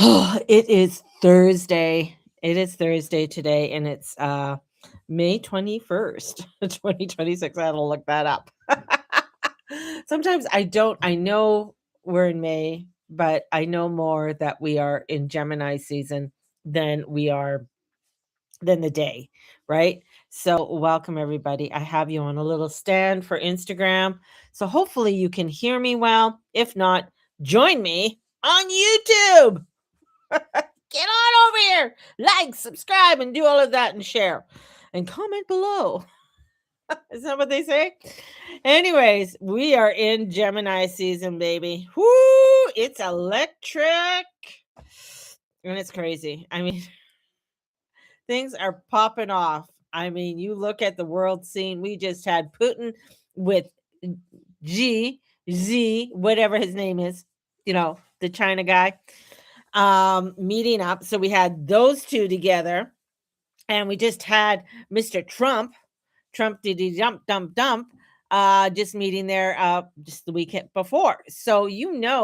It is Thursday. It is Thursday today, and it's May 21st, 2026. I had to look that up. Sometimes I know we're in May, but I know more that we are in Gemini season than we are than the day, right? So, welcome everybody. I have you on a little stand for Instagram. So, hopefully, you can hear me well. If not, join me on YouTube. Get on over here, like, subscribe, and do all of that and share and comment below. Is that what they say? Anyways, we are in Gemini season, baby. Whoo, it's electric and it's crazy. I mean, things are popping off. I mean, you look at the world scene. We just had Putin with Z, whatever his name is, the China guy, meeting up. So we had those two together, and we just had Mr. Trump diddy dump, just meeting there just the weekend before. So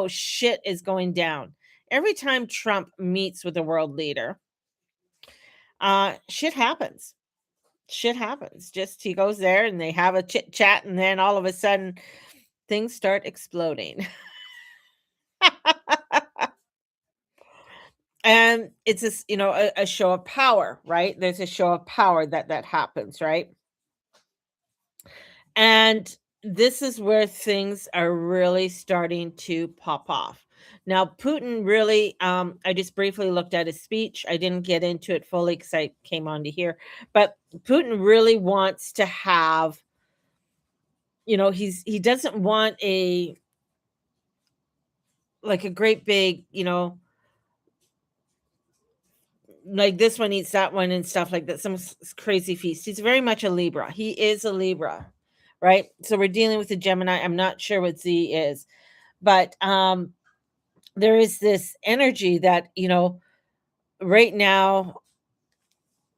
shit is going down. Every time Trump meets with a world leader, shit happens. Shit happens. Just he goes there and they have a chit chat, and then all of a sudden things start exploding. And it's this, a show of power, right? There's a show of power that happens, right? And this is where things are really starting to pop off. Now, Putin really, I just briefly looked at his speech. I didn't get into it fully because I came on to hear, but Putin really wants to have, he doesn't want a great big, like this one eats that one and stuff like that, some crazy feast. He's very much a Libra. He is a Libra, right? So we're dealing with a Gemini. I'm not sure what Z is, but there is this energy that, right now.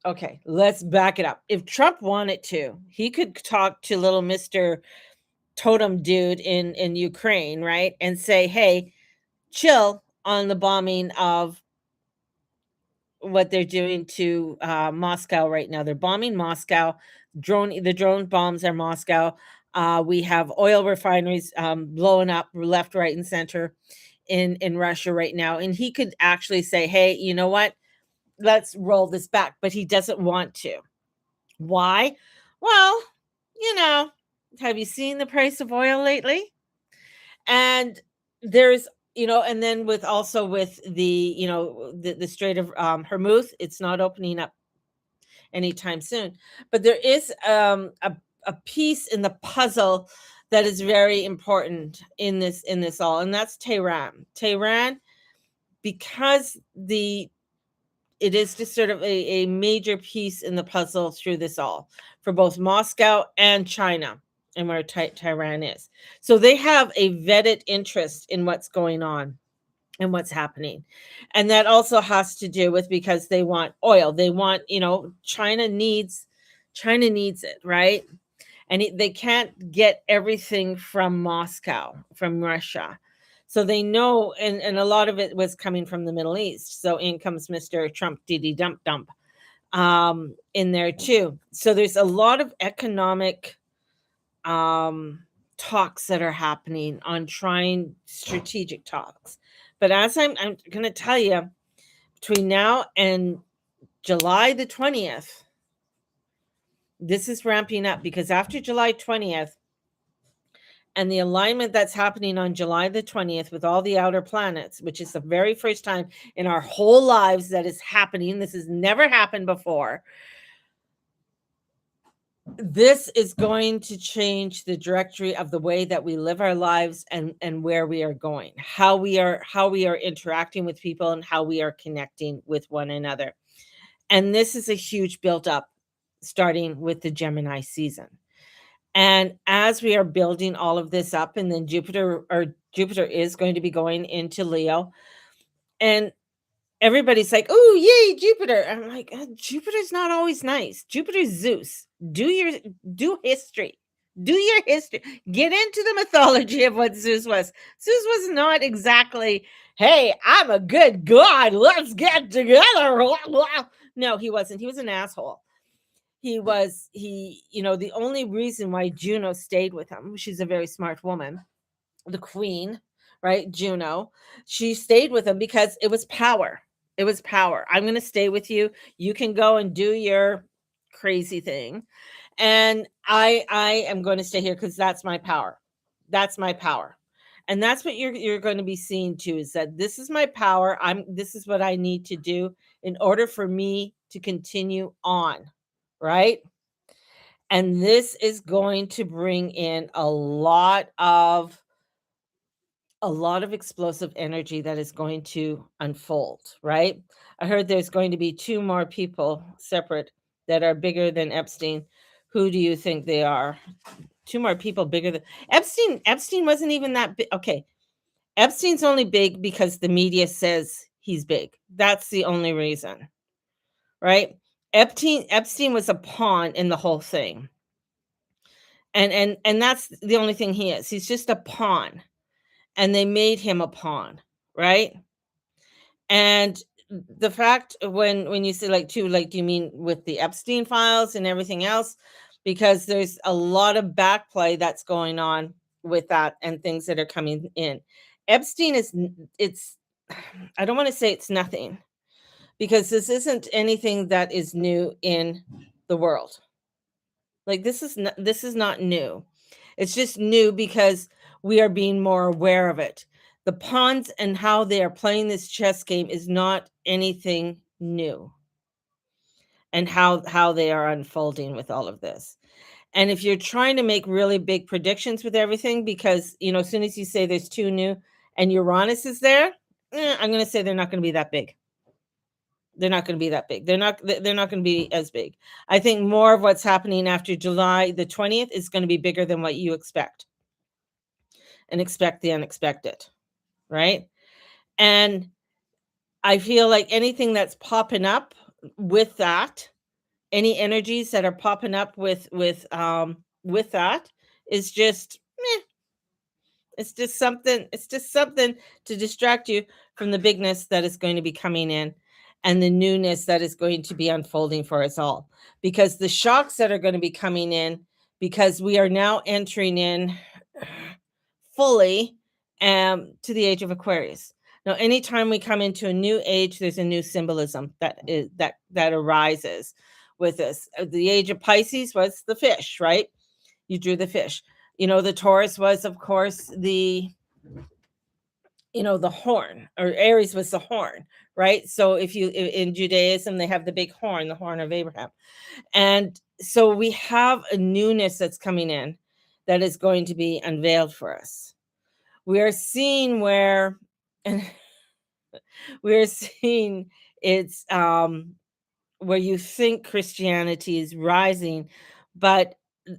Okay, let's back it up. If Trump wanted to, he could talk to little Mr. Totem dude in Ukraine, right? And say, hey, chill on the bombing of what they're doing to Moscow right now. They're bombing Moscow. The drone bombs are Moscow. We have oil refineries blowing up left, right, and center in Russia right now. And he could actually say, hey, you know what? Let's roll this back. But he doesn't want to. Why? Well, you know, have you seen the price of oil lately? And there's, and then with the, the Strait of Hormuz, it's not opening up anytime soon. But there is a piece in the puzzle that is very important in this all, and that's Tehran. Tehran, because it is just sort of a major piece in the puzzle through this all for both Moscow and China and where Tehran is. So they have a vetted interest in what's going on and what's happening. And that also has to do with because they want oil. They want, China needs it, right? And they can't get everything from Moscow, from Russia. So they know, and a lot of it was coming from the Middle East. So in comes Mr. Trump diddy dump in there too. So there's a lot of economic talks that are happening on trying strategic talks. But as I'm going to tell you, between now and July the 20th, this is ramping up because after July 20th, and the alignment that's happening on July the 20th with all the outer planets, which is the very first time in our whole lives that is happening. This has never happened before. This is going to change the directory of the way that we live our lives and where we are going, how we are interacting with people and how we are connecting with one another. And this is a huge build up starting with the Gemini season. And as we are building all of this up, and then Jupiter is going to be going into Leo, and everybody's like, "Oh, yay, Jupiter!" I'm like, Jupiter's not always nice. Jupiter's Zeus. Do history. Do your history. Get into the mythology of what Zeus was. Zeus was not exactly, hey, I'm a good god. Let's get together. No, he wasn't. He was an asshole. The only reason why Juno stayed with him, she's a very smart woman, the queen, right? Juno, she stayed with him because it was power. It was power. I'm going to stay with you. You can go and do your crazy thing, and I am going to stay here because that's my power. That's my power. And that's what you're going to be seeing too, is that this is my power. This is what I need to do in order for me to continue on, right? And this is going to bring in a lot of explosive energy that is going to unfold, right? I heard there's going to be 2 more people separate that are bigger than Epstein. Who do you think they are? 2 more people bigger than Epstein. Epstein wasn't even that big. Okay. Epstein's only big because the media says he's big. That's the only reason, right? Epstein was a pawn in the whole thing. And that's the only thing he is. He's just a pawn. And they made him a pawn, right? And the fact when you say like do you mean with the Epstein files and everything else? Because there's a lot of backplay that's going on with that and things that are coming in. Epstein it's I don't want to say it's nothing, because this isn't anything that is new in the world. Like this is not new. It's just new because we are being more aware of it. The pawns and how they are playing this chess game is not anything new. And how they are unfolding with all of this. And if you're trying to make really big predictions with everything, because as soon as you say there's 2 new and Uranus is there, I'm going to say they're not going to be that big. They're not going to be that big. They're not going to be as big. I think more of what's happening after July the 20th is going to be bigger than what you expect. And expect the unexpected, right? And I feel like anything that's popping up with that, any energies that are popping up with that is just meh. It's just something to distract you from the bigness that is going to be coming in and the newness that is going to be unfolding for us all. Because the shocks that are going to be coming in, because we are now entering in fully to the age of Aquarius. Now, anytime we come into a new age, there's a new symbolism that arises with this. The age of Pisces was the fish, right? You drew the fish. The Taurus was, of course, the horn, or Aries was the horn, right? So if you in Judaism, they have the big horn, the horn of Abraham. And so we have a newness that's coming in that is going to be unveiled for us. We are seeing where and we're seeing it's where you think Christianity is rising, but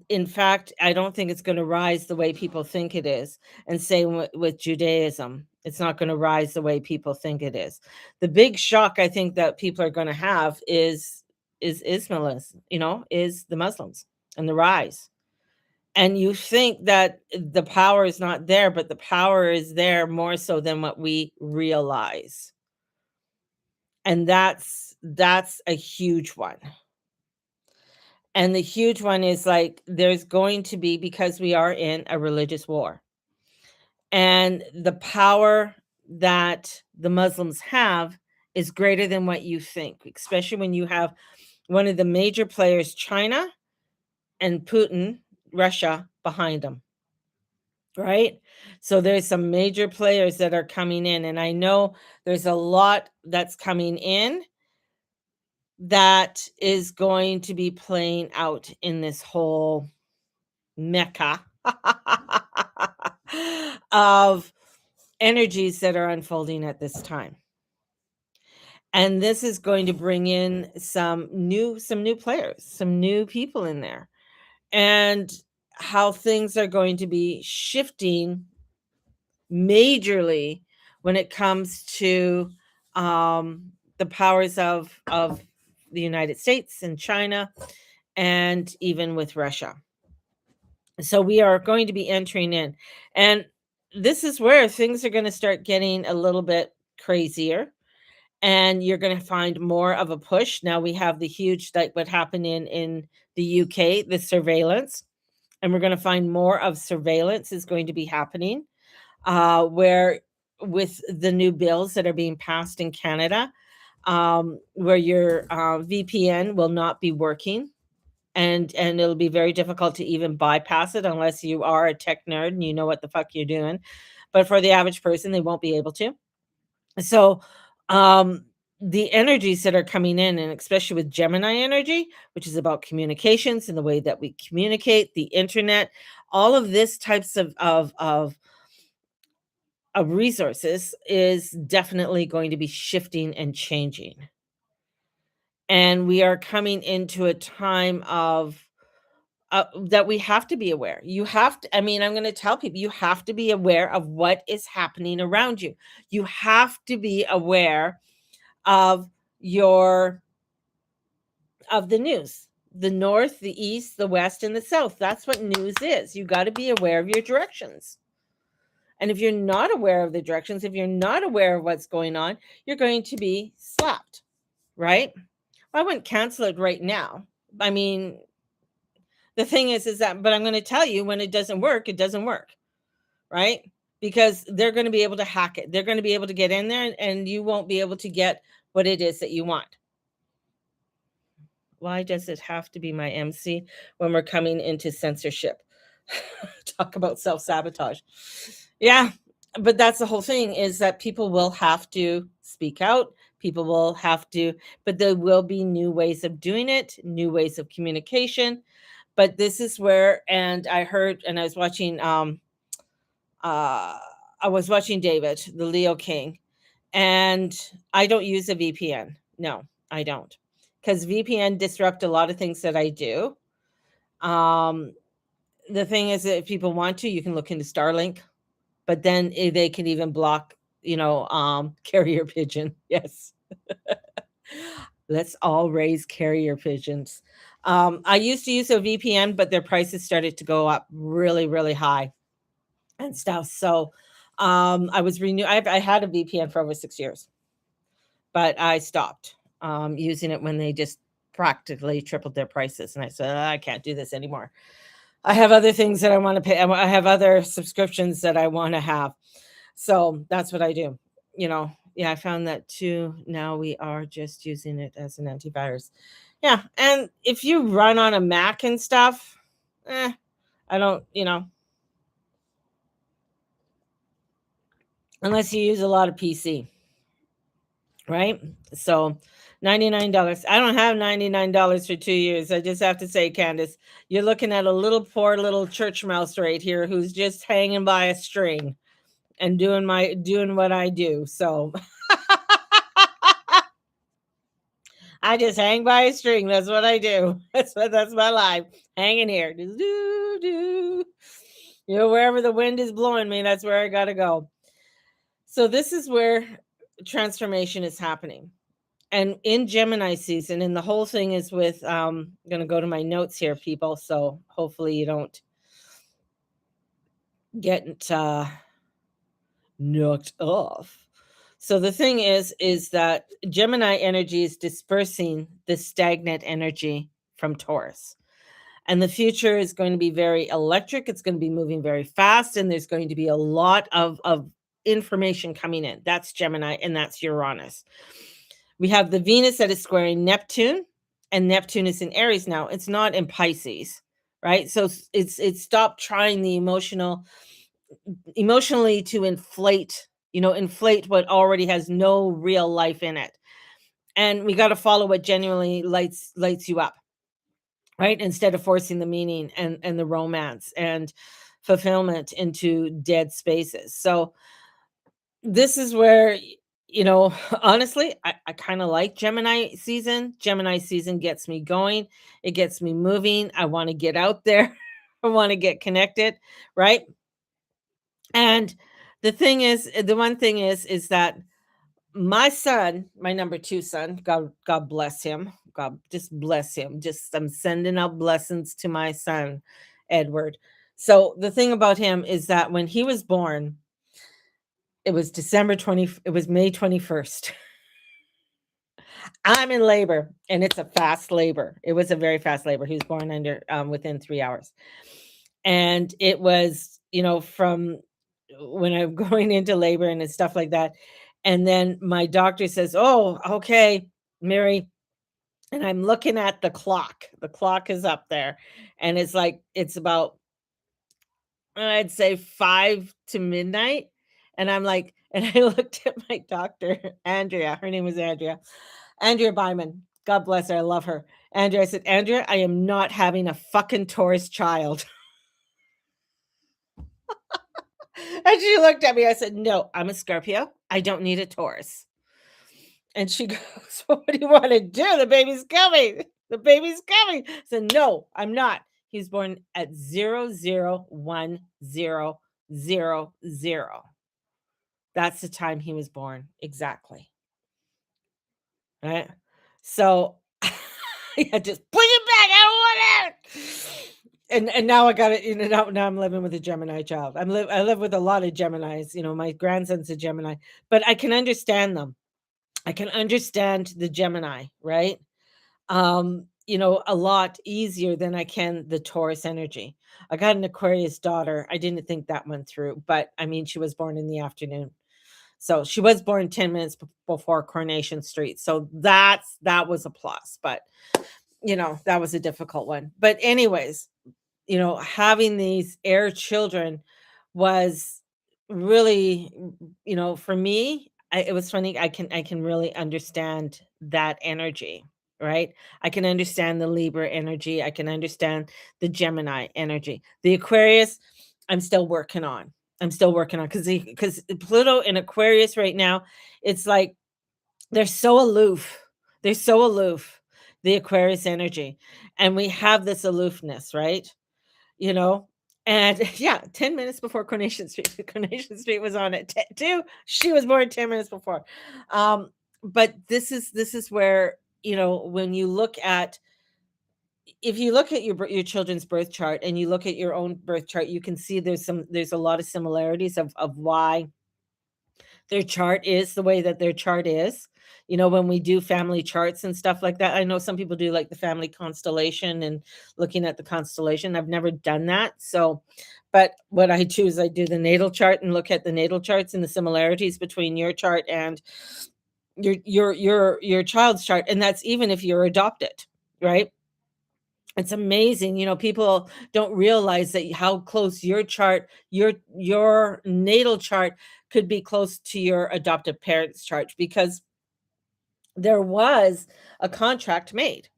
in fact, I don't think it's going to rise the way people think it is. And same with Judaism, it's not going to rise the way people think it is. The big shock I think that people are going to have is Islamism, is the Muslims and the rise. And you think that the power is not there, but the power is there more so than what we realize. And that's a huge one. And the huge one is like there's going to be, because we are in a religious war. And the power that the Muslims have is greater than what you think, especially when you have one of the major players, China and Putin, Russia, behind them. Right? So there's some major players that are coming in, and I know there's a lot that's coming in that is going to be playing out in this whole mecca of energies that are unfolding at this time. And this is going to bring in some new players, some new people in there, and how things are going to be shifting majorly when it comes to the powers of the United States and China, and even with Russia. So we are going to be entering in. And this is where things are going to start getting a little bit crazier, and you're going to find more of a push. Now we have the huge, like what happened in the UK, the surveillance, and we're going to find more of surveillance is going to be happening, where with the new bills that are being passed in Canada, where your VPN will not be working, and it'll be very difficult to even bypass it unless you are a tech nerd and you know what the fuck you're doing. But for the average person, they won't be able to. So, the energies that are coming in, and especially with Gemini energy, which is about communications and the way that we communicate, the internet, all of this types of resources is definitely going to be shifting and changing. And we are coming into a time of that we have to be aware. You have to, I mean, I'm going to tell people, you have to be aware of what is happening around you. You have to be aware of your of the news, the north, the east, the west, and the south. That's what news is. You got to be aware of your directions. And if you're not aware of the directions, if you're not aware of what's going on, you're going to be slapped, right? I wouldn't cancel it right now. I mean, the thing is that, but I'm going to tell you, when it doesn't work, it doesn't work, right? Because they're going to be able to hack it. They're going to be able to get in there, and you won't be able to get what it is that you want. Why does it have to be my MC when we're coming into censorship? Talk about self-sabotage. Yeah, but that's the whole thing, is that people will have to speak out. People will have to, but there will be new ways of doing it, new ways of communication. But this is where, and I heard, and I was watching David, the Leo King, and I don't use a VPN. No, I don't. Because VPN disrupt a lot of things that I do. Um, the thing is that if people want to, you can look into Starlink, but then they can even block, carrier pigeon. Yes. Let's all raise carrier pigeons. I used to use a VPN, but their prices started to go up really, really high and stuff. So I was I had a VPN for over 6 years, but I stopped using it when they just practically tripled their prices. And I said, I can't do this anymore. I have other things that I want to pay. I have other subscriptions that I want to have. So that's what I do. Yeah, I found that too. Now we are just using it as an antivirus. Yeah. And if you run on a Mac and stuff, I don't, unless you use a lot of PC, right? So $99. I don't have $99 for 2 years. I just have to say, Candace, you're looking at a little poor little church mouse right here who's just hanging by a string and doing what I do. So I just hang by a string. That's what I do. That's my life. Hanging here. Wherever the wind is blowing me, that's where I gotta go. So this is where transformation is happening. And in Gemini season, and the whole thing is with I'm gonna go to my notes here, people. So hopefully you don't get knocked off. So the thing is that Gemini energy is dispersing the stagnant energy from Taurus. And the future is going to be very electric. It's going to be moving very fast. And there's going to be a lot of information coming in. That's Gemini, and that's Uranus. We have the Venus that is squaring Neptune, and Neptune is in Aries now. It's not in Pisces, right? So it's stopped trying the emotionally to inflate what already has no real life in it. And we got to follow what genuinely lights you up, right? Instead of forcing the meaning and the romance and fulfillment into dead spaces. So this is where, honestly, I kind of like Gemini season. Gemini season gets me going. It gets me moving. I want to get out there. I want to get connected, right? And the one thing is that my son, my number 2 son, God bless him. God just bless him. Just I'm sending out blessings to my son, Edward. So the thing about him is that when he was born, it was it was May 21st. I'm in labor, and it's a fast labor. It was a very fast labor. He was born under within 3 hours. And it was, from when I'm going into labor and stuff like that. And then my doctor says, "Oh, okay, Mary." And I'm looking at the clock. The clock is up there, and it's about, I'd say 5 to midnight. And I'm like, and I looked at my doctor, Andrea. Her name was Andrea. Andrea Byman. God bless her. I love her. Andrea, I said, "Andrea, I am not having a fucking Taurus child." And she looked at me. I said, "No, I'm a Scorpio. I don't need a Taurus." And she goes, "Well, what do you want to do? The baby's coming. The baby's coming." I said, "No, I'm not." He's born at 001000. That's the time he was born. Exactly. Right. So I just put it back. I don't want it. And now I got it. Now I'm living with a Gemini child. I live with a lot of Geminis. My grandson's a Gemini, but I can understand them. I can understand the Gemini, right? A lot easier than I can the Taurus energy. I got an Aquarius daughter. I didn't think that one through, but I mean, she was born in the afternoon. So she was born 10 minutes before Coronation Street. So that was a plus, but that was a difficult one. But anyways, having these air children was really, for me, it was funny. I can really understand that energy, right? I can understand the Libra energy. I can understand the Gemini energy. The Aquarius, I'm still working on. I'm still working on because Pluto in Aquarius right now, it's like they're so aloof. They're so aloof. The Aquarius energy, and we have this aloofness, right? you know? And yeah, 10 minutes before Coronation Street. Coronation Street was on at 2. She was born 10 minutes before. But this is where, when you look at if you look at your children's birth chart and you look at your own birth chart, you can see there's a lot of similarities of why their chart is the way that their chart is. When we do family charts and stuff like that, I know some people do like the family constellation and looking at the constellation. I've never done that. So, but what I do is I do the natal chart and look at the natal charts and the similarities between your chart and your child's chart. And that's even if you're adopted, right? It's amazing. People don't realize that how close your chart, your natal chart could be close to your adoptive parents' chart because there was a contract made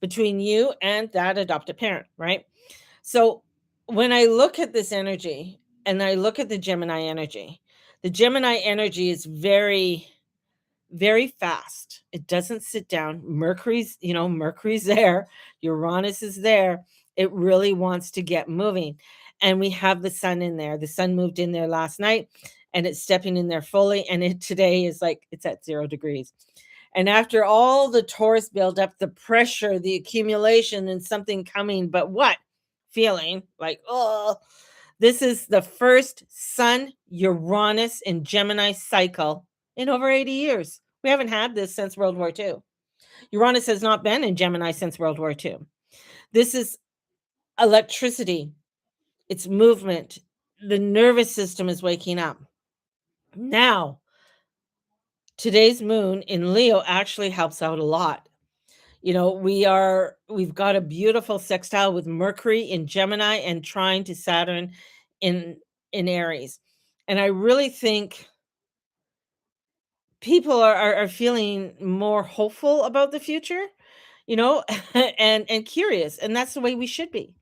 between you and that adoptive parent, right? So when I look at this energy and I look at the Gemini energy is very, very fast. It doesn't sit down. Mercury's there. Uranus is there. It really wants to get moving. And we have the sun in there. The sun moved in there last night and it's stepping in there fully. And today is like, it's at 0 degrees. And after all the Taurus buildup, the pressure, the accumulation, and something coming, but what? Feeling like, oh, this is the first Sun Uranus and Gemini cycle in over 80 years. We haven't had this since World War II. Uranus has not been in Gemini since World War II. This is electricity, it's movement. The nervous system is waking up. Now, today's moon in Leo actually helps out a lot. We've got a beautiful sextile with Mercury in Gemini and trine to Saturn in Aries. And I really think people are feeling more hopeful about the future, and curious, and that's the way we should be.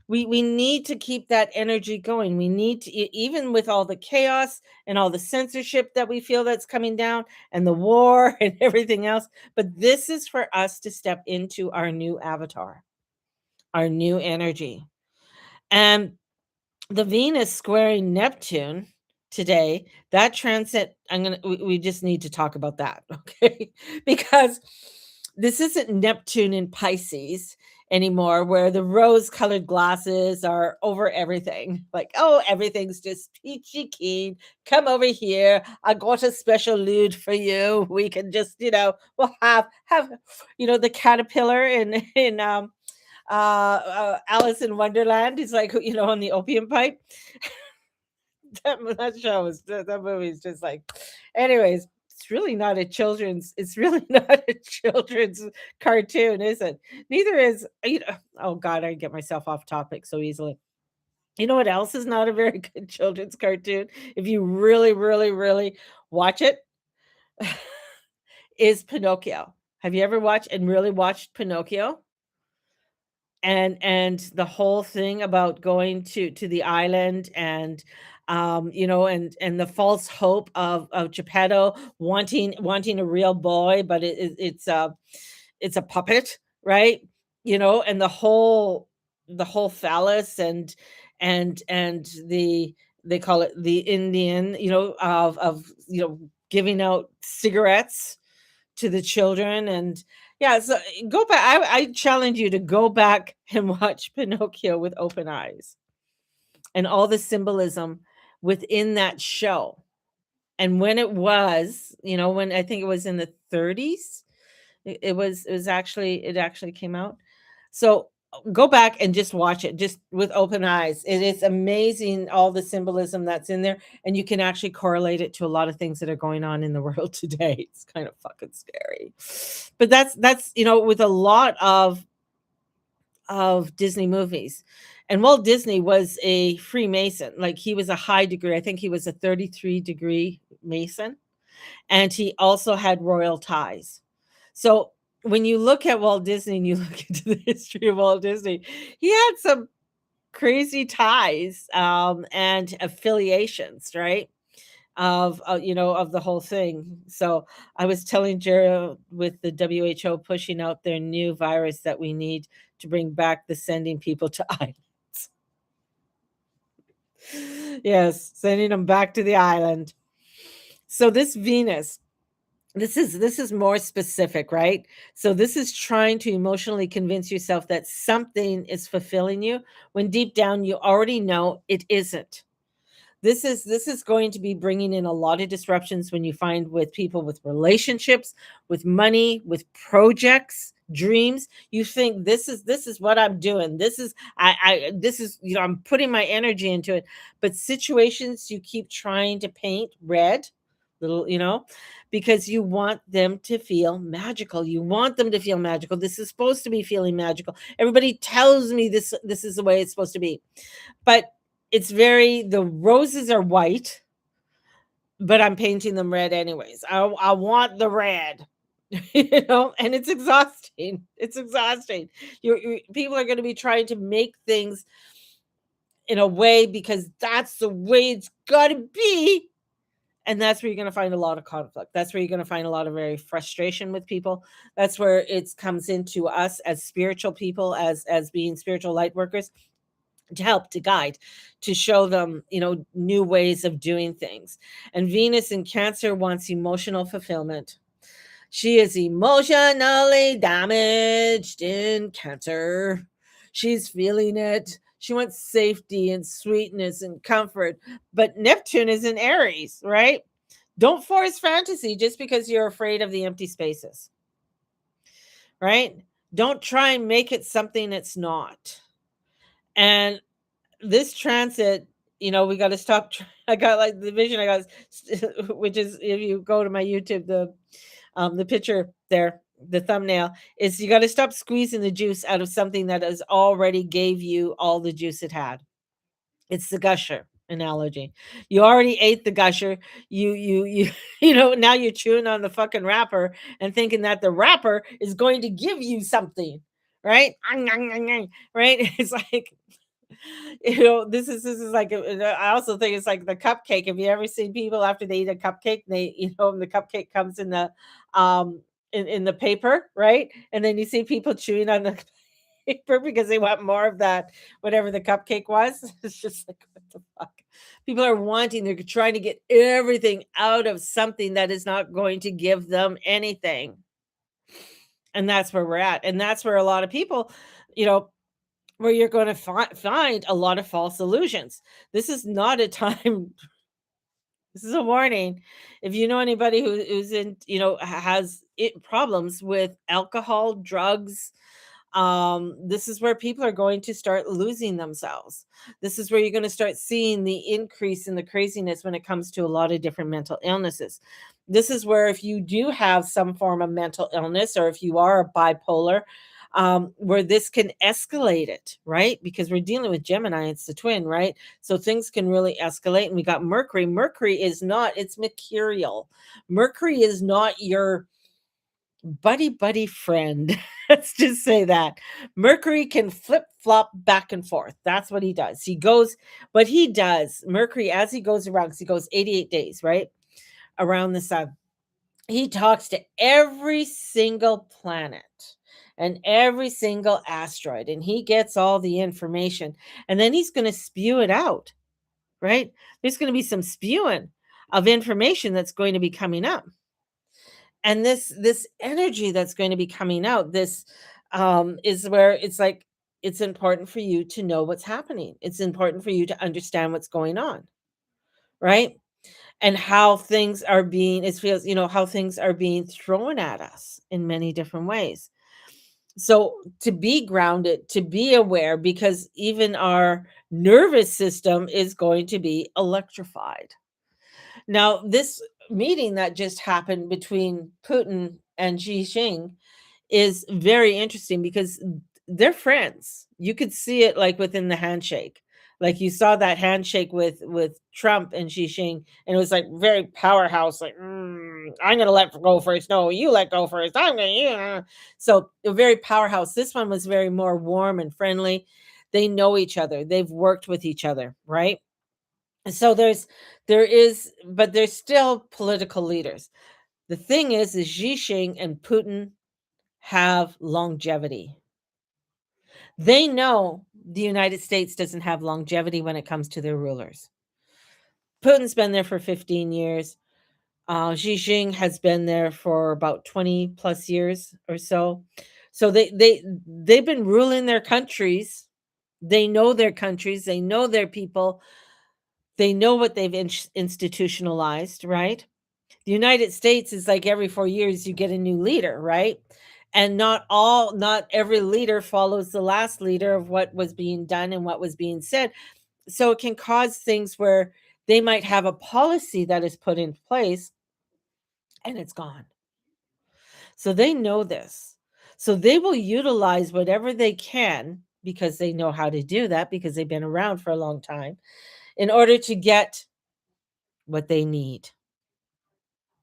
We need to keep that energy going. We need to even with all the chaos and all the censorship that we feel that's coming down and the war and everything else, but this is for us to step into our new avatar, our new energy. And the Venus squaring Neptune today, that transit, we just need to talk about that, okay? Because this isn't Neptune in Pisces, anymore, where the rose-colored glasses are over everything. Like, oh, everything's just peachy keen. Come over here. I got a special lewd for you. We can just, we'll have, the caterpillar in Alice in Wonderland. He's like, on the opium pipe. That movie is just like, anyways, it's really not a children's cartoon, is it? Neither is, oh god, I get myself off topic so easily. You know what else is not a very good children's cartoon, if you really, really, really watch it? Is Pinocchio. Have you ever watched Pinocchio? And the whole thing about going to the island, and and the false hope of Geppetto wanting a real boy, but it's a puppet, right? And the whole phallus, and they call it the Indian, of giving out cigarettes to the children. And yeah, so go back. I challenge you to go back and watch Pinocchio with open eyes, and all the symbolism within that show. And when when I think it was in the 30s, it actually came out. So go back and just watch it just with open eyes. It is amazing, all the symbolism that's in there, and you can actually correlate it to a lot of things that are going on in the world today. It's kind of fucking scary. But that's with a lot of Disney movies. And Walt Disney was a Freemason. Like, he was a high degree. I think he was a 33-degree Mason, and he also had royal ties. So when you look at Walt Disney and you look into the history of Walt Disney, he had some crazy ties, and affiliations, right? Of the whole thing. So I was telling Gerald, with the WHO pushing out their new virus, that we need to bring back the sending people to islands. Yes, sending them back to the island. So this Venus, this is more specific, right? So this is trying to emotionally convince yourself that something is fulfilling you, when deep down you already know it isn't. This is going to be bringing in a lot of disruptions, when you find with people, with relationships, with money, with projects, dreams. You think this is what I'm doing. I'm putting my energy into it. But situations you keep trying to paint red, little, because you want them to feel magical. You want them to feel magical. This is supposed to be feeling magical. Everybody tells me this is the way it's supposed to be. But the roses are white, but I'm painting them red anyways. I want the red, and it's exhausting. It's exhausting. People are going to be trying to make things in a way, because that's the way it's got to be. And that's where you're going to find a lot of conflict. That's where you're going to find a lot of very frustration with people. That's where it comes into us as spiritual people, as being spiritual light workers, to help, to guide, to show them, new ways of doing things. And Venus in Cancer wants emotional fulfillment. She is emotionally damaged in Cancer. She's feeling it. She wants safety and sweetness and comfort. But Neptune is in Aries, right? Don't force fantasy just because you're afraid of the empty spaces, right? Don't try and make it something it's not. And this transit, we got to stop. I got, like, the vision I got, which is, if you go to my YouTube, the picture there, the thumbnail, is, you got to stop squeezing the juice out of something that has already gave you all the juice it had. It's the gusher analogy. You already ate the gusher. You now you're chewing on the fucking wrapper and thinking that the wrapper is going to give you something, right? Right? It's like, this is like, I also think it's like the cupcake. Have you ever seen people after they eat a cupcake, the cupcake comes in the in the paper, right? And then you see people chewing on the paper because they want more of that, whatever the cupcake was. It's just like, what the fuck? People are they're trying to get everything out of something that is not going to give them anything. And that's where we're at. And that's where a lot of people, you know, where you're going to find a lot of false illusions. This is not a time. This is a warning. If you know anybody who's in, has problems with alcohol, drugs, this is where people are going to start losing themselves. This is where you're going to start seeing the increase in the craziness when it comes to a lot of different mental illnesses. This is where, if you do have some form of mental illness, or if you are a bipolar, where this can escalate it, right? Because we're dealing with Gemini, it's the twin, right? So things can really escalate. And we got Mercury. Mercury is not, it's mercurial. Mercury is not your buddy friend. Let's just say that. Mercury can flip flop back and forth. That's what he does. He goes, but he does. Mercury, as he goes around, because he goes 88 days, right? Around the sun. He talks to every single planet and every single asteroid, and he gets all the information. And then he's going to spew it out, right? There's going to be some spewing of information that's going to be coming up. And this energy that's going to be coming out, this is where it's like, it's important for you to know what's happening. It's important for you to understand what's going on, right? And how things are being, it feels, how things are being thrown at us in many different ways. So to be grounded, to be aware, because even our nervous system is going to be electrified. Now, this meeting that just happened between Putin and Xi Jinping is very interesting, because they're friends. You could see it like within the handshake. Like, you saw that handshake with Trump and Xi Jinping, and it was like very powerhouse. Like, I'm gonna let go first. No, you let go first. I'm gonna, yeah. So a very powerhouse. This one was very more warm and friendly. They know each other. They've worked with each other, right? So but there's still political leaders. The thing is Xi Jinping and Putin have longevity. They know the United States doesn't have longevity when it comes to their rulers. Putin's been there for 15 years. Xi Jinping has been there for about 20 plus years or so. So they've been ruling their countries. They know their countries. They know their people. They know what they've institutionalized, right? The United States is like every 4 years you get a new leader, right? And not every leader follows the last leader of what was being done and what was being said. So it can cause things where they might have a policy that is put in place and it's gone. So they know this. So they will utilize whatever they can, because they know how to do that, because they've been around for a long time, in order to get what they need.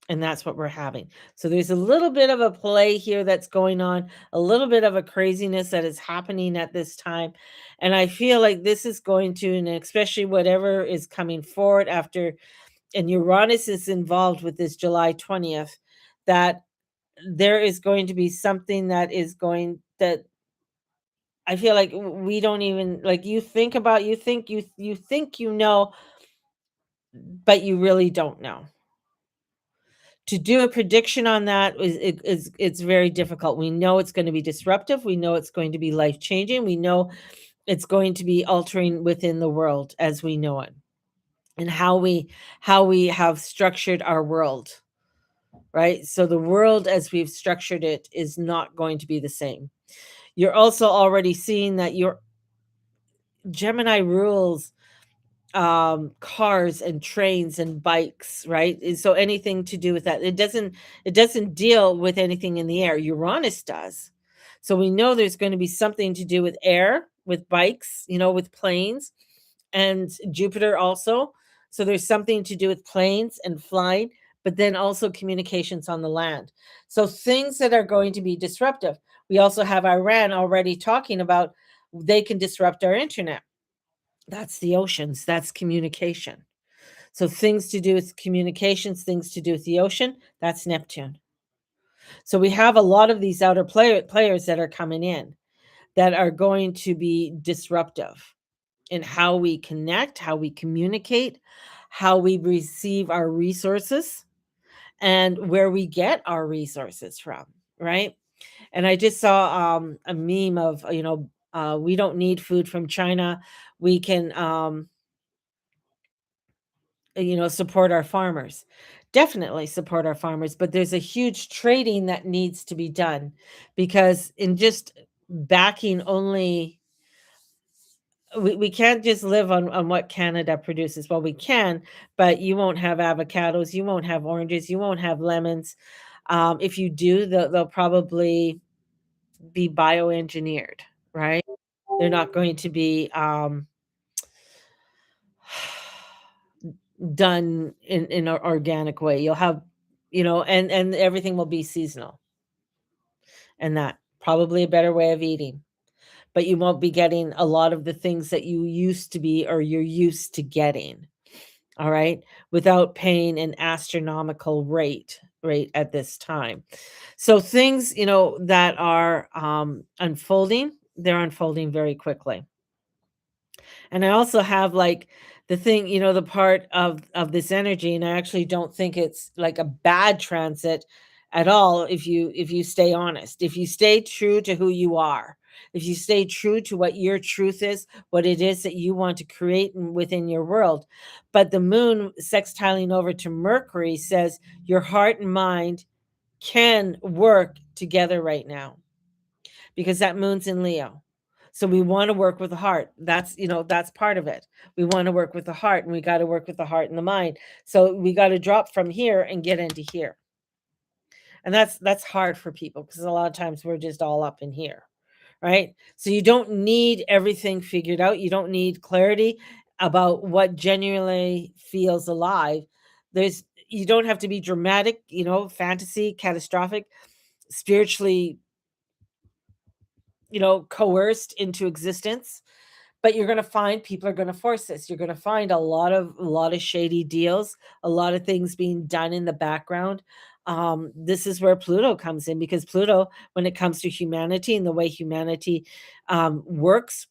And that's what we're having. So there's a little bit of a play here that's going on, a little bit of a craziness that is happening at this time. And I feel like this is going to, and especially whatever is coming forward after, and Uranus is involved with this July 20th, that there is going to be something that is going, that I feel like we don't even, like, you think about, you think you know, but you really don't know. To do a prediction on that it's very difficult. We know it's going to be disruptive. We know it's going to be life changing. We know it's going to be altering within the world as we know it, and how we have structured our world, right? So the world as we've structured it is not going to be the same. You're also already seeing that your Gemini rules cars and trains and bikes, right? And so anything to do with that, it doesn't deal with anything in the air. Uranus does. So we know there's going to be something to do with air, with bikes, with planes, and Jupiter also. So there's something to do with planes and flying, but then also communications on the land. So things that are going to be disruptive. We also have Iran already talking about, they can disrupt our internet. That's the oceans, that's communication. So things to do with communications, things to do with the ocean, that's Neptune. So we have a lot of these outer players that are coming in, that are going to be disruptive in how we connect, how we communicate, how we receive our resources, and where we get our resources from, right? And I just saw a meme of, We don't need food from China. We can, support our farmers. Definitely support our farmers, but there's a huge trading that needs to be done, because in just backing only, we can't just live on what Canada produces. Well, we can, but you won't have avocados, you won't have oranges, you won't have lemons. If you do, they'll probably be bioengineered, right? They're not going to be done in an organic way. You'll have, and everything will be seasonal, and that probably a better way of eating. But you won't be getting a lot of the things that you used to be, or you're used to getting. All right, without paying an astronomical rate at this time. So things, that are unfolding, they're unfolding very quickly. And I also have, like, the thing, the part of this energy, and I actually don't think it's like a bad transit at all, if you stay honest, if you stay true to who you are, if you stay true to what your truth is, what it is that you want to create within your world. But the moon sextiling over to Mercury says your heart and mind can work together right now, because that moon's in Leo. So we want to work with the heart. That's part of it. We want to work with the heart, and we got to work with the heart and the mind. So we got to drop from here and get into here. And that's hard for people, because a lot of times we're just all up in here, right? So you don't need everything figured out. You don't need clarity about what genuinely feels alive. You don't have to be dramatic, fantasy, catastrophic, spiritually, coerced into existence. But you're going to find people are going to force this. You're going to find a lot of shady deals, a lot of things being done in the background. This is where Pluto comes in, because Pluto, when it comes to humanity and the way humanity works,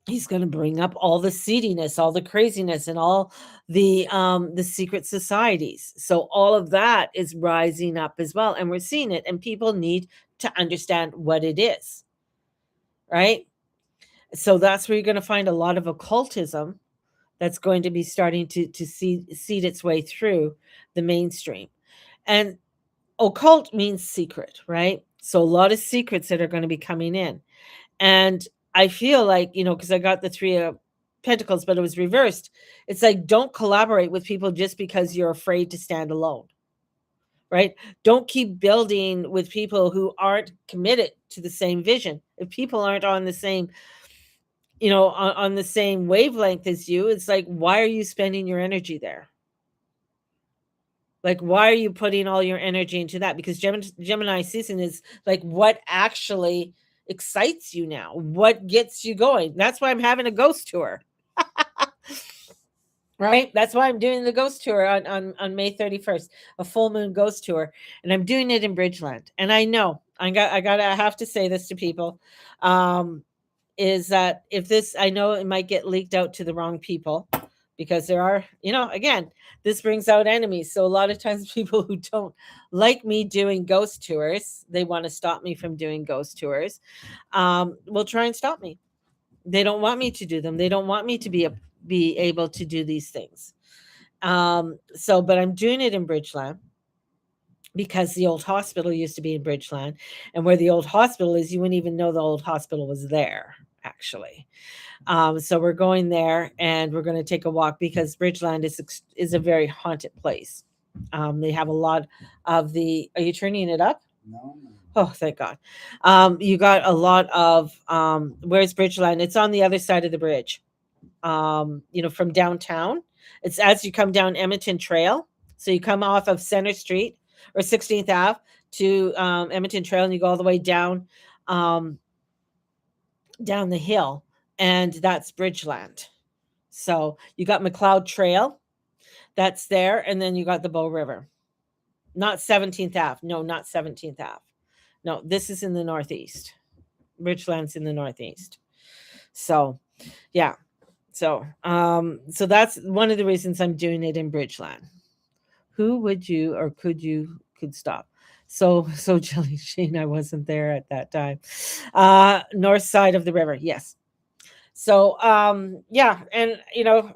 he's going to bring up all the seediness, all the craziness, and all the secret societies. So all of that is rising up as well, and we're seeing it, and people need to understand what it is, right? So that's where you're going to find a lot of occultism that's going to be starting to seed its way through the mainstream. And occult means secret, right? So a lot of secrets that are going to be coming in. And I feel like, because I got the three of Pentacles, but it was reversed. It's like, don't collaborate with people just because you're afraid to stand alone, right? Don't keep building with people who aren't committed to the same vision. If people aren't on the same, on the same wavelength as you, it's like, why are you spending your energy there? Like, why are you putting all your energy into that? Because Gemini season is like, what actually excites you now? What gets you going? That's why I'm having a ghost tour. Right? That's why I'm doing the ghost tour on May 31st, a full moon ghost tour, and I'm doing it in Bridgeland. And I know I have to say this to people. Is that if this, I know it might get leaked out to the wrong people, because there are, again, this brings out enemies. So a lot of times people who don't like me doing ghost tours, they want to stop me from doing ghost tours, will try and stop me. They don't want me to do them. They don't want me to be able to do these things. But I'm doing it in Bridgeland, because the old hospital used to be in Bridgeland, and where the old hospital is, you wouldn't even know the old hospital was there, actually. So we're going there, and we're going to take a walk, because Bridgeland is a very haunted place. They have a lot of the. Are you turning it up? No. Oh, thank God. You got a lot of. Where's Bridgeland? It's on the other side of the bridge. From downtown. It's as you come down Edmonton Trail. So you come off of Center Street or 16th Ave to Edmonton Trail, and you go all the way um, down the hill, and that's Bridgeland. So you got McLeod Trail, that's there, and then you got the Bow River. Not 17th Ave. No, not 17th Ave. No, this is in the northeast. Bridgeland's in the northeast. So, yeah. So that's one of the reasons I'm doing it in Bridgeland. Who would you, or could you could stop. So Jelly Shane, I wasn't there at that time. North side of the river, yes. So yeah, and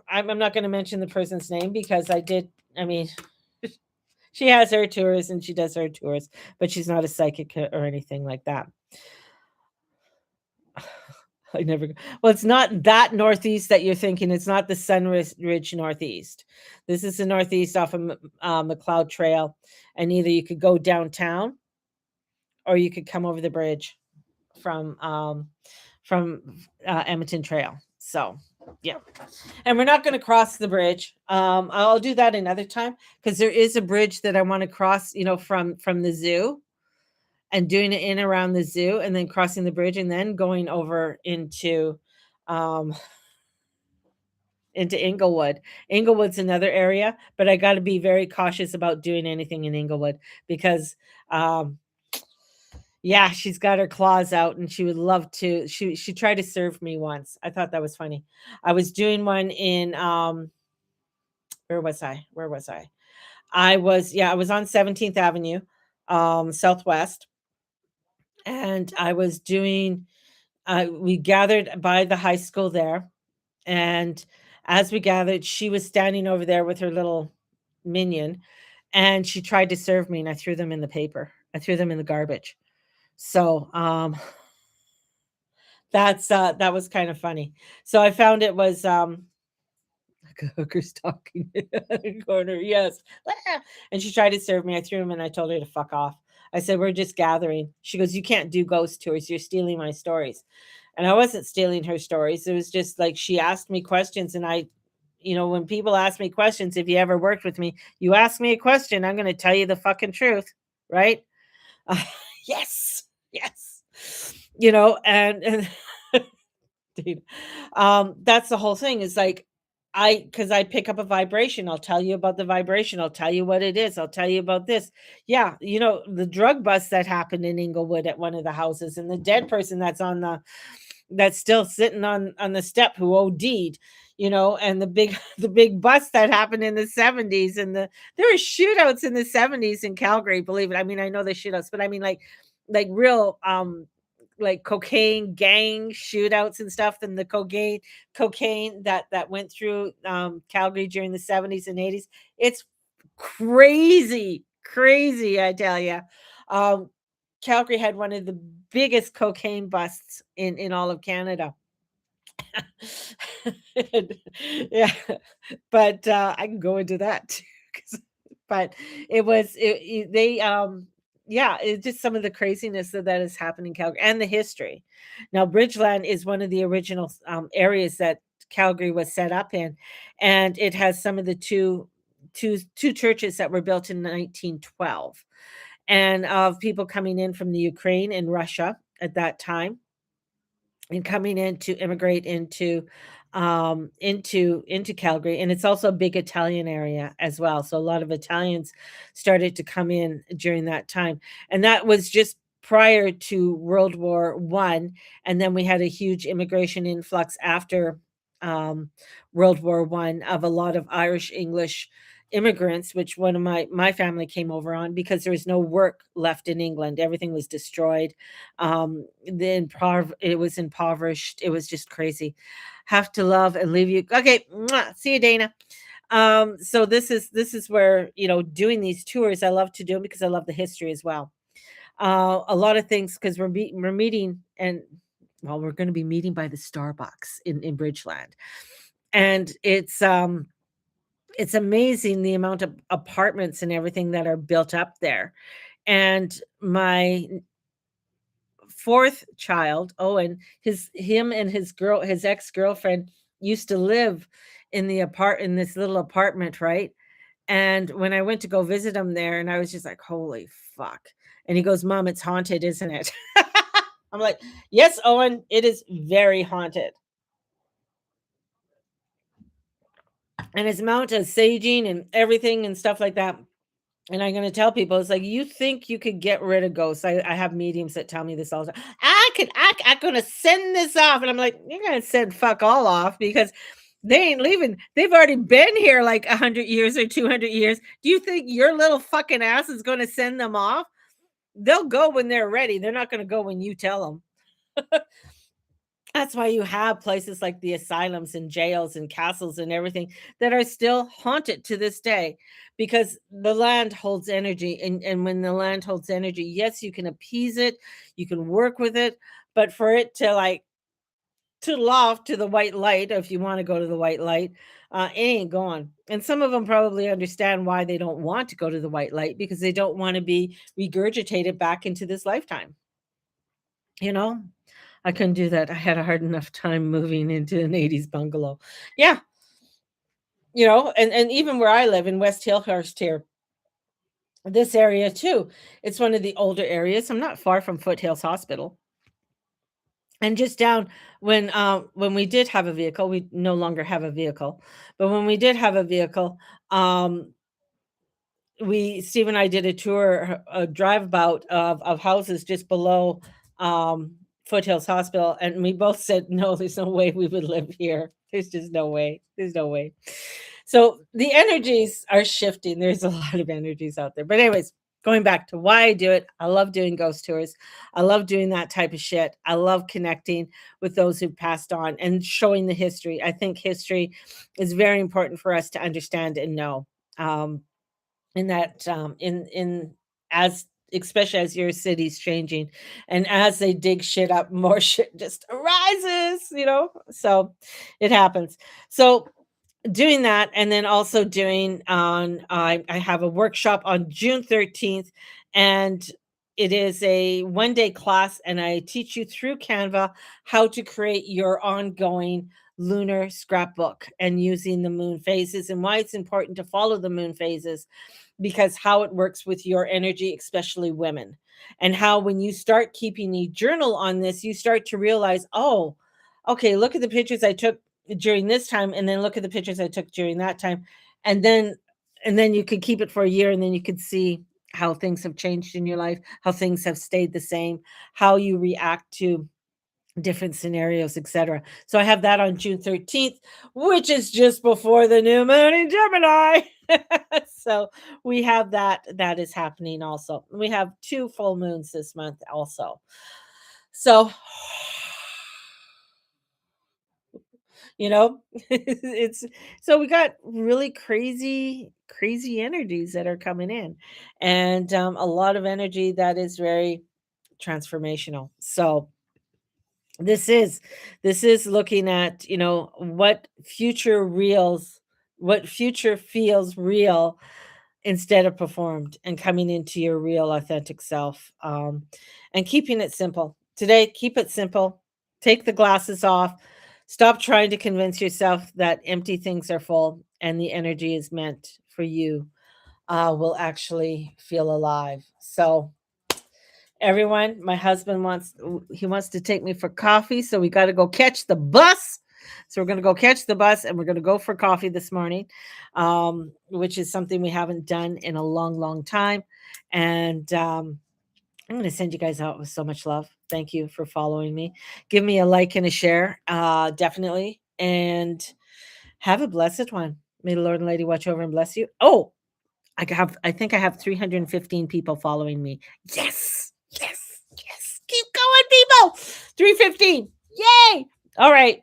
I'm not going to mention the person's name because I mean, she has her tours and she does her tours, but she's not a psychic or anything like that. I never. Well, it's not that northeast that you're thinking. It's not the Sunridge Northeast. This is the northeast off of McLeod Trail, and either you could go downtown, or you could come over the bridge from Edmonton Trail. So, yeah, and we're not going to cross the bridge. I'll do that another time because there is a bridge that I want to cross. From the zoo and doing it in around the zoo and then crossing the bridge and then going over um into Inglewood. Inglewood's another area, but I got to be very cautious about doing anything in Inglewood because yeah, she's got her claws out and she would love to. She tried to serve me once. I thought that was funny. I was doing one in where was I? Where was I? I was on 17th Avenue, Southwest, and I was doing we gathered by the high school there, and as we gathered, she was standing over there with her little minion, and she tried to serve me, and I threw them in the paper. I threw them in the garbage. So, that was kind of funny. So I found it was like a hooker's talking in the corner. Yes. Ah! And she tried to serve me. I threw them and I told her to fuck off. I said, we're just gathering. She goes, you can't do ghost tours. You're stealing my stories. And I wasn't stealing her stories. It was just like she asked me questions. And when people ask me questions, if you ever worked with me, you ask me a question, I'm going to tell you the fucking truth. Right? Yes. Yes. And dude, that's the whole thing is like, because I pick up a vibration, I'll tell you about the vibration, I'll tell you what it is, I'll tell you about this. Yeah, the drug bust that happened in Inglewood at one of the houses, and the dead person that's still sitting on the step who OD'd, and the big bust that happened in the 70s, and there were shootouts in the 70s in Calgary, believe it. I mean, I know the shootouts, but I mean like real like cocaine gang shootouts and stuff, and the cocaine that went through Calgary during the 70s and 80s. It's crazy, I tell you. Calgary had one of the biggest cocaine busts in all of Canada. Yeah, but I can go into that too. But they yeah, it's just some of the craziness that is happening in Calgary and the history. Now, Bridgeland is one of the original areas that Calgary was set up in, and it has some of the two churches that were built in 1912, and of people coming in from the Ukraine and Russia at that time and coming in to immigrate into Calgary. And it's also a big Italian area as well. So a lot of Italians started to come in during that time. And that was just prior to World War One. And then we had a huge immigration influx after World War One of a lot of Irish English immigrants, which one of my family came over on because there was no work left in England. Everything was destroyed. It was impoverished. It was just crazy. Have to love and leave you. Okay, mwah, see you, Dana. So this is where doing these tours, I love to do them because I love the history as well. A lot of things because we're meeting and well, we're going to be meeting by the Starbucks in Bridgeland, and it's amazing the amount of apartments and everything that are built up there. And my fourth child, Owen, his ex-girlfriend used to live in this little apartment, right? And when I went to go visit him there, and I was just like, holy fuck. And he goes, Mom, it's haunted, isn't it? I'm like, yes, Owen, it is very haunted. And his amount of saging and everything and stuff like that. And I'm going to tell people, it's like, you think you could get rid of ghosts. I have mediums that tell me this all the time. I'm going to send this off. And I'm like, you're going to send fuck all off because They ain't leaving. They've already been here like 100 years or 200 years. Do you think your little fucking ass is going to send them off? They'll go when they're ready. They're not going to go when you tell them. That's why you have places like the asylums and jails and castles and everything that are still haunted to this day, because the land holds energy. And when the land holds energy, yes, you can appease it, you can work with it, but for it to like to loft to the white light, if you want to go to the white light, it ain't going. And some of them probably understand why they don't want to go to the white light, because they don't want to be regurgitated back into this lifetime. You know, I couldn't do that. I had a hard enough time moving into an 80s bungalow. Yeah, and even where I live in West Hillhurst here, this area too, it's one of the older areas. I'm not far from Foothills Hospital. And just down when we did have a vehicle, we no longer have a vehicle, but when we did have a vehicle, um, we Steve and I did a tour, a drive about of houses just below Foothills Hospital, and we both said, "No, there's no way we would live here. There's just no way. There's no way." So the energies are shifting. There's a lot of energies out there. But anyways, going back to why I do it, I love doing ghost tours. I love doing that type of shit. I love connecting with those who passed on and showing the history. I think history is very important for us to understand and know. In that in as especially as your city's changing, and as they dig shit up, more shit just arises, so it happens. So doing that, and then also doing on I have a workshop on June 13th, and it is a 1-day class, and I teach you through Canva how to create your ongoing lunar scrapbook and using the moon phases, and why it's important to follow the moon phases, because how it works with your energy, especially women. And how when you start keeping a journal on this, you start to realize, oh, okay, look at the pictures I took during this time, and then look at the pictures I took during that time. And then you could keep it for a year, and then you could see how things have changed in your life, how things have stayed the same, how you react to different scenarios, etc. So I have that on June 13th, which is just before the new moon in Gemini. So we have that is happening also. We have 2 full moons this month also. So it's so we got really crazy energies that are coming in, and a lot of energy that is very transformational. So this is looking at, what future feels real instead of performed, and coming into your real authentic self, and keeping it simple today. Keep it simple. Take the glasses off. Stop trying to convince yourself that empty things are full, and the energy is meant for you, will actually feel alive. So everyone, my husband wants to take me for coffee, so we got to go catch the bus. So we're going to go catch the bus, and we're going to go for coffee this morning, which is something we haven't done in a long time. And I'm going to send you guys out with so much love. Thank you for following me. Give me a like and a share, definitely, and have a blessed one. May the Lord and Lady watch over and bless you. Oh, I think I have 315 people following me. Yes. Yes. Yes. Keep going, people. 315. Yay. All right.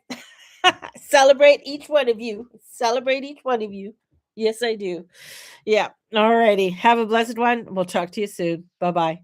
Celebrate each one of you. Celebrate each one of you. Yes, I do. Yeah. All righty. Have a blessed one. We'll talk to you soon. Bye-bye.